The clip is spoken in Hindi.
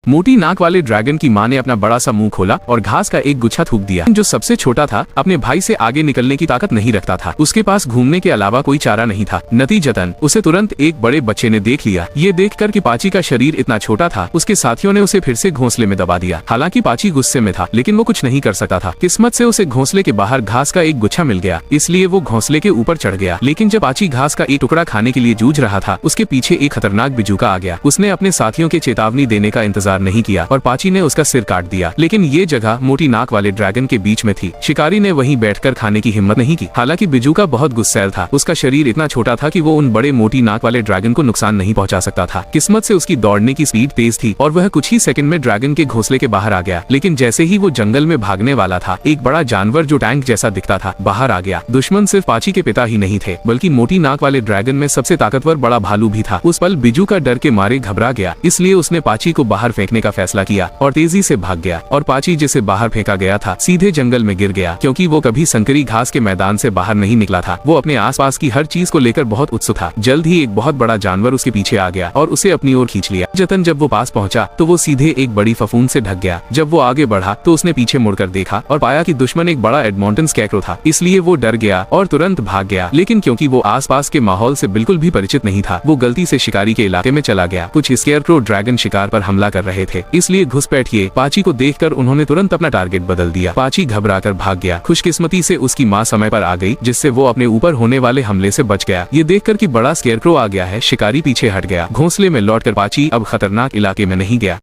मोटी नाक वाले ड्रैगन की माँ ने अपना बड़ा सा मुंह खोला और घास का एक गुच्छा थूक दिया। जो सबसे छोटा था, अपने भाई से आगे निकलने की ताकत नहीं रखता था। उसके पास घूमने के अलावा कोई चारा नहीं था। नतीजतन उसे तुरंत एक बड़े बच्चे ने देख लिया। ये देखकर कि पाची का शरीर इतना छोटा था, उसके साथियों ने उसे फिर से घोंसले में दबा दिया। हालांकि पाची गुस्से में था, लेकिन वो कुछ नहीं कर सकता था। किस्मत से उसे घोंसले के बाहर घास का एक गुच्छा मिल गया, इसलिए वो घोंसले के ऊपर चढ़ गया। लेकिन जब पाची घास का एक टुकड़ा खाने के लिए जूझ रहा था, उसके पीछे एक खतरनाक बिजूका आ गया। उसने अपने साथियों के चेतावनी देने का इंतजार नहीं किया और पाची ने उसका सिर काट दिया। लेकिन ये जगह मोटी नाक वाले ड्रैगन के बीच में थी। शिकारी ने वहीं बैठकर खाने की हिम्मत नहीं की। हालांकि बिजूका बहुत गुस्सैल था। उसका शरीर इतना छोटा था कि वो उन बड़े मोटी नाक वाले ड्रैगन को नुकसान नहीं पहुंचा सकता था। किस्मत से उसकी दौड़ने की स्पीड तेज थी और वह कुछ ही सेकंड में ड्रैगन के घोंसले के बाहर आ गया। लेकिन जैसे ही वो जंगल में भागने वाला था, एक बड़ा जानवर जो टैंक जैसा दिखता था बाहर आ गया। दुश्मन सिर्फ पाची के पिता ही नहीं थे, बल्कि मोटी नाक वाले ड्रैगन में सबसे ताकतवर बड़ा भालू भी था। उस पल बिजूका डर के मारे घबरा गया, इसलिए उसने पाची को बाहर फेंकने का फैसला किया और तेजी से भाग गया। और पाची जिसे बाहर फेंका गया था, सीधे जंगल में गिर गया, क्योंकि वो कभी संकरी घास के मैदान से बाहर नहीं निकला था। वो अपने आसपास की हर चीज को लेकर बहुत उत्सुक था। जल्द ही एक बहुत बड़ा जानवर उसके पीछे आ गया और उसे अपनी ओर खींच लिया। जब वो पास पहुंचा तो वो सीधे एक बड़ी फफूंद से ढक गया। जब वो आगे बढ़ा तो उसने पीछे मुड़कर देखा और पाया कि दुश्मन एक बड़ा एडमॉन्टन स्कैरेक्रो था। इसलिए वो डर गया और तुरंत भाग गया। लेकिन क्योंकि वो आसपास के माहौल से बिल्कुल भी परिचित नहीं था, वो गलती से शिकारी के इलाके में चला गया। कुछ स्कैरेक्रो ड्रैगन शिकार पर हमला कर रहे थे, इसलिए घुसपैठिए पाची को देखकर उन्होंने तुरंत अपना टारगेट बदल दिया। पाची घबराकर भाग गया। खुशकिस्मती से उसकी माँ समय पर आ गई, जिससे वो अपने ऊपर होने वाले हमले से बच गया। ये देखकर कि बड़ा स्कैरेक्रो आ गया है, शिकारी पीछे हट गया। घोंसले में लौटकर पाची अब खतरनाक इलाके में नहीं गया।